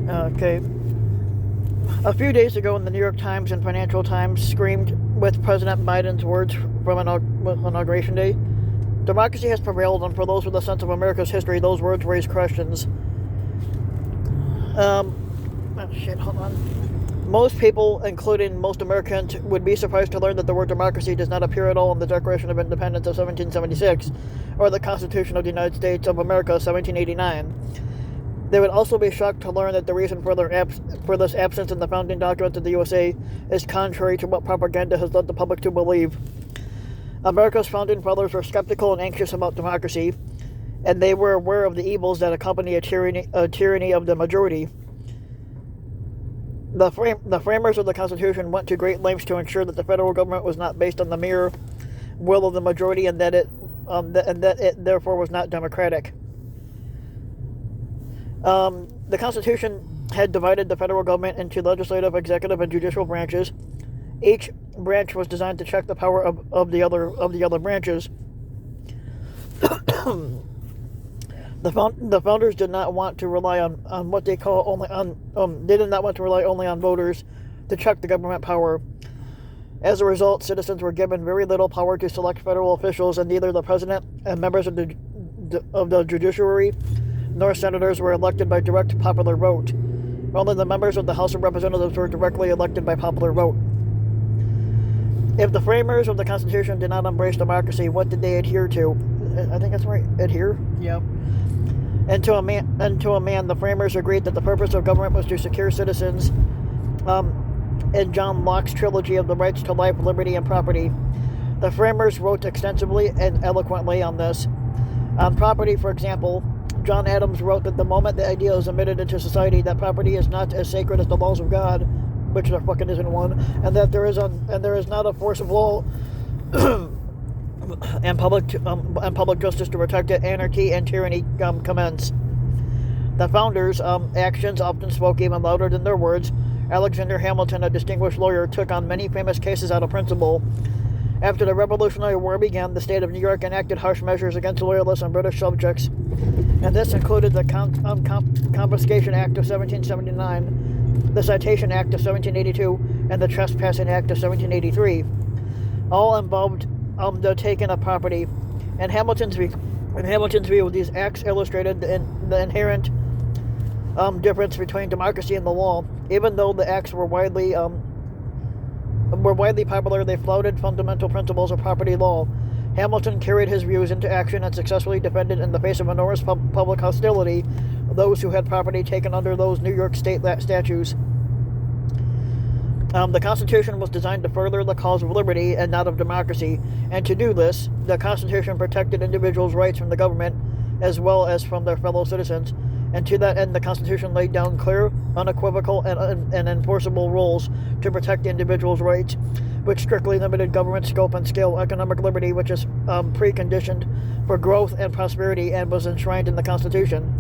Okay. A few days ago, the New York Times and Financial Times screamed with President Biden's words from Inauguration Day, "Democracy has prevailed," and for those with a sense of America's history, those words raise questions. Hold on. Most people, including most Americans, would be surprised to learn that the word democracy does not appear at all in the Declaration of Independence of 1776 or the Constitution of the United States of America 1789. They would also be shocked to learn that the reason for this absence in the founding documents of the USA is contrary to what propaganda has led the public to believe. America's founding fathers were skeptical and anxious about democracy, and they were aware of the evils that accompany a tyranny of the majority. The framers of the Constitution went to great lengths to ensure that the federal government was not based on the mere will of the majority, and that it therefore was not democratic. The Constitution had divided the federal government into legislative, executive, and judicial branches. Each branch was designed to check the power of the other branches. The founders did not want to rely on what they call only on. They did not want to rely only on voters to check the government power. As a result, citizens were given very little power to select federal officials, and neither the president and members of the judiciary nor senators were elected by direct popular vote. Only the members of the House of Representatives were directly elected by popular vote. If the framers of the Constitution did not embrace democracy, what did they adhere to? I think that's right. Adhere? Yep. And to a man, the framers agreed that the purpose of government was to secure citizens. In John Locke's trilogy of the rights to life, liberty, and property, the framers wrote extensively and eloquently on this. On property, for example, John Adams wrote that the moment the idea is admitted into society that property is not as sacred as the laws of God, which there fucking isn't one, and that there is not a force of law and public justice to protect it, anarchy and tyranny commence. The founders' actions often spoke even louder than their words. Alexander Hamilton, a distinguished lawyer, took on many famous cases out of principle. After the Revolutionary War began, the state of New York enacted harsh measures against loyalists and British subjects, and this included the Confiscation Act of 1779, the Citation Act of 1782, and the Trespassing Act of 1783. All involved the taking of property. In Hamilton's view, these acts illustrated the inherent difference between democracy and the law. Even though the acts were widely popular, they flouted fundamental principles of property law. Hamilton carried his views into action and successfully defended, in the face of enormous public hostility, those who had property taken under those New York state statutes. The Constitution was designed to further the cause of liberty and not of democracy, and to do this, the Constitution protected individuals' rights from the government as well as from their fellow citizens, and to that end the Constitution laid down clear, unequivocal, and enforceable rules to protect the individual's rights, which strictly limited government scope and scale, economic liberty, which is preconditioned for growth and prosperity and was enshrined in the Constitution.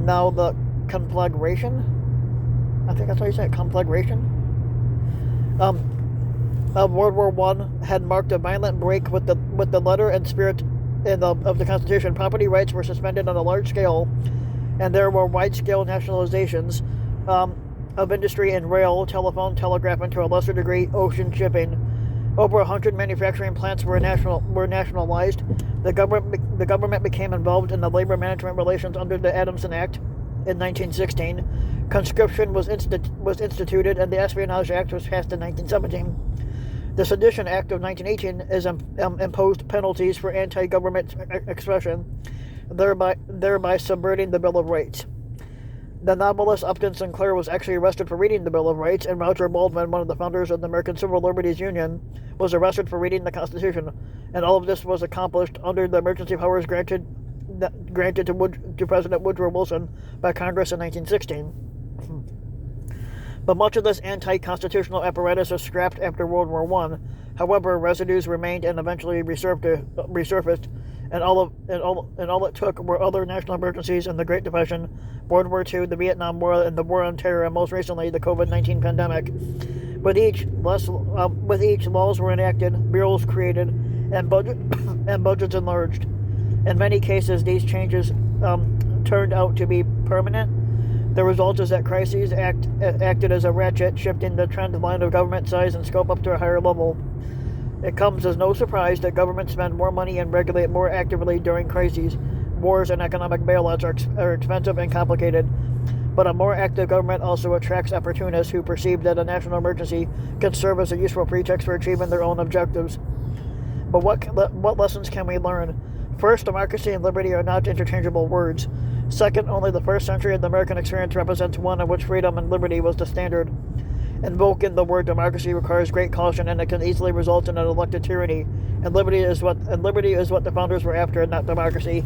Now the conflagration? I think that's how you say it, conflagration? Of World War I had marked a violent break with the letter and spirit of the Constitution. Property rights were suspended on a large scale, and there were wide-scale nationalizations of industry in rail, telephone, telegraph, and to a lesser degree, ocean shipping. Over 100 manufacturing plants were nationalized. The government became involved in the labor management relations under the Adamson Act in 1916. Conscription was instituted, and the Espionage Act was passed in 1917. The Sedition Act of 1918 imposed penalties for anti-government expression, thereby subverting the Bill of Rights. The novelist Upton Sinclair was actually arrested for reading the Bill of Rights, and Roger Baldwin, one of the founders of the American Civil Liberties Union, was arrested for reading the Constitution. And all of this was accomplished under the emergency powers granted to President Woodrow Wilson by Congress in 1916. But much of this anti-constitutional apparatus was scrapped after World War I. However, residues remained and eventually resurfaced, and all it took were other national emergencies and the Great Depression, World War II, the Vietnam War, and the War on Terror, and most recently the COVID-19 pandemic. With each, laws were enacted, bureaus created, and budgets enlarged. In many cases, these changes turned out to be permanent, The result is that crises acted as a ratchet, shifting the trend line of government size and scope up to a higher level. It comes as no surprise that governments spend more money and regulate more actively during crises. Wars and economic bailouts are expensive and complicated, but a more active government also attracts opportunists who perceive that a national emergency can serve as a useful pretext for achieving their own objectives. But what lessons can we learn? First, democracy and liberty are not interchangeable words. Second, only the first century of the American experience represents one in which freedom and liberty was the standard. Invoking the word democracy requires great caution, and it can easily result in an elected tyranny. And liberty is what the founders were after, not democracy.